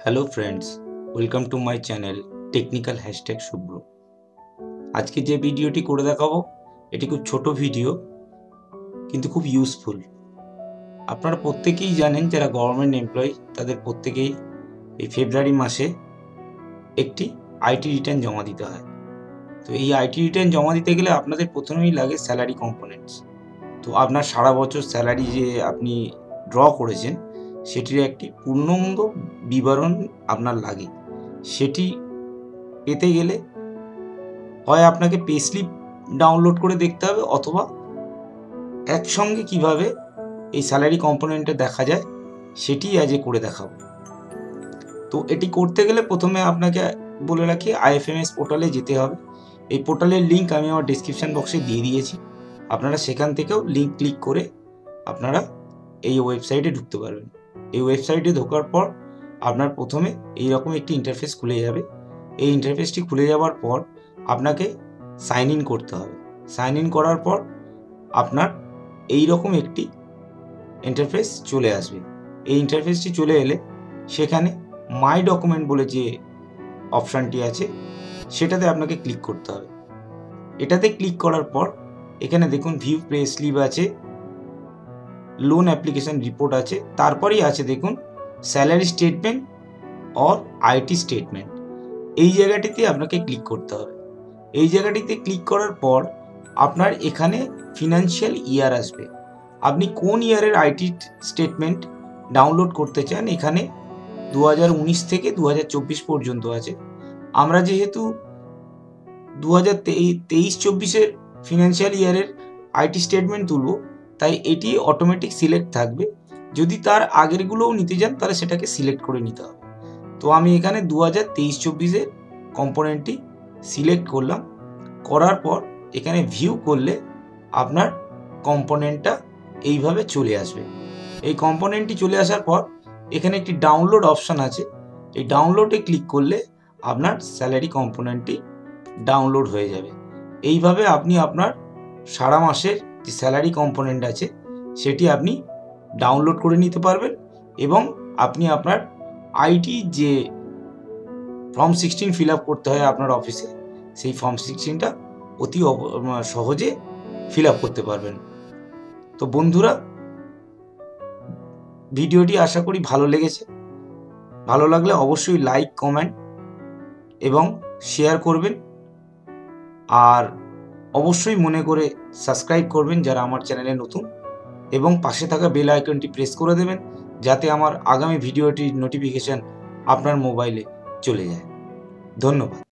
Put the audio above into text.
Hello friends, welcome to my channel technical hashtag Shubhra. আজকে যে ভিডিওটি করে দেখাবো এটি খুব ছোট ভিডিও কিন্তু খুব ইউজফুল। আপনারা প্রত্যেকেই জানেন যারা গভর্নমেন্ট এমপ্লয়ি তাদের প্রত্যেকেই এই ফেব্রুয়ারি মাসে একটি আইটি রিটার্ন জমা দিতে হয়। তো এই আইটি রিটার্ন জমা দিতে গেলে আপনাদের প্রথমেই লাগে স্যালারি কম্পোনেন্টস। তো আপনার সারা বছর স্যালারি যে আপনি ড্র করেছেন সেটির একটি পূর্ণাঙ্গ বিবরণ আপনার লাগে। সেটি পেতে গেলে হয় আপনাকে পে স্লিপ ডাউনলোড করে দেখতে হবে, অথবা একসঙ্গে কিভাবে এই স্যালারি কম্পোনেন্টটা দেখা যায় সেটি আজ করে দেখাবো। তো এটি করতে গেলে প্রথমে আপনাকে বলে রাখি আইএফএমএস পোর্টালে যেতে হবে। এই পোর্টালের লিঙ্ক আমি আমার ডিসক্রিপশন বক্সে দিয়ে দিয়েছি, আপনারা সেখান থেকেও লিঙ্ক ক্লিক করে আপনারা এই ওয়েবসাইটে ঢুকতে পারবেন। এই ওয়েবসাইটে ঢোকার পর আপনার প্রথমে এইরকম একটি ইন্টারফেস খুলে যাবে। এই ইন্টারফেসটি খুলে যাওয়ার পর আপনাকে সাইন ইন করতে হবে। সাইন ইন করার পর আপনার এইরকম একটি ইন্টারফেস চলে আসবে। এই ইন্টারফেসটি চলে এলে সেখানে মাই ডকুমেন্ট বলে যে অপশানটি আছে সেটাতে আপনাকে ক্লিক করতে হবে। এটাতে ক্লিক করার পর এখানে দেখুন ভিউ পে স্লিপ আছে, লোন অ্যাপ্লিকেশন রিপোর্ট আছে, তারপরেই আছে দেখুন salary statement or IT statement. এই জায়গাটিতে আপনাকে ক্লিক করতে হবে। এই জায়গাটিতে ক্লিক করার পর আপনার এখানে ফিনান্সিয়াল ইয়ার আসবে। আপনি কোন ইয়ারের আইটি স্টেটমেন্ট ডাউনলোড করতে চান, এখানে 2019 থেকে 2024 পর্যন্ত আছে। আমরা যেহেতু 2023-24-এর ফিনান্সিয়াল ইয়ারের আইটি স্টেটমেন্ট তুলব, তাই এটি অটোমেটিক সিলেক্ট থাকবে। যদি তার আগেরগুলোও নিতে চান তাহলে সেটাকে সিলেক্ট করে নিতে হবে। তো আমি এখানে 2023-24-এর কম্পোনেন্টটি সিলেক্ট করলাম। করার পর এখানে ভিউ করলে আপনার কম্পোনেন্টটা এইভাবে চলে আসবে। এই কম্পোনেন্টটি চলে আসার পর এখানে একটি ডাউনলোড অপশান আছে। এই ডাউনলোডে ক্লিক করলে আপনার স্যালারি কম্পোনেন্টটি ডাউনলোড হয়ে যাবে। এইভাবে আপনি আপনার সারা মাসের যে স্যালারি কম্পোনেন্ট আছে সেটি আপনি ডাউনলোড করে নিতে পারবেন, এবং আপনি আপনার আইটি যে ফর্ম 16 ফিল আপ করতে হয় আপনার অফিসে, সেই ফর্ম 16টা অতি সহজে ফিল আপ করতে পারবেন। তো বন্ধুরা, ভিডিওটি আশা করি ভালো লেগেছে। ভালো লাগলে অবশ্যই লাইক, কমেন্ট এবং শেয়ার করবেন, আর অবশ্যই মনে করে সাবস্ক্রাইব করবেন যারা আমার চ্যানেলে নতুন, এবং পাশে থাকা বেল আইকনটি প্রেস করে দেবেন যাতে আমার আগামী ভিডিওটির নোটিফিকেশান আপনার মোবাইলে চলে যায়। ধন্যবাদ।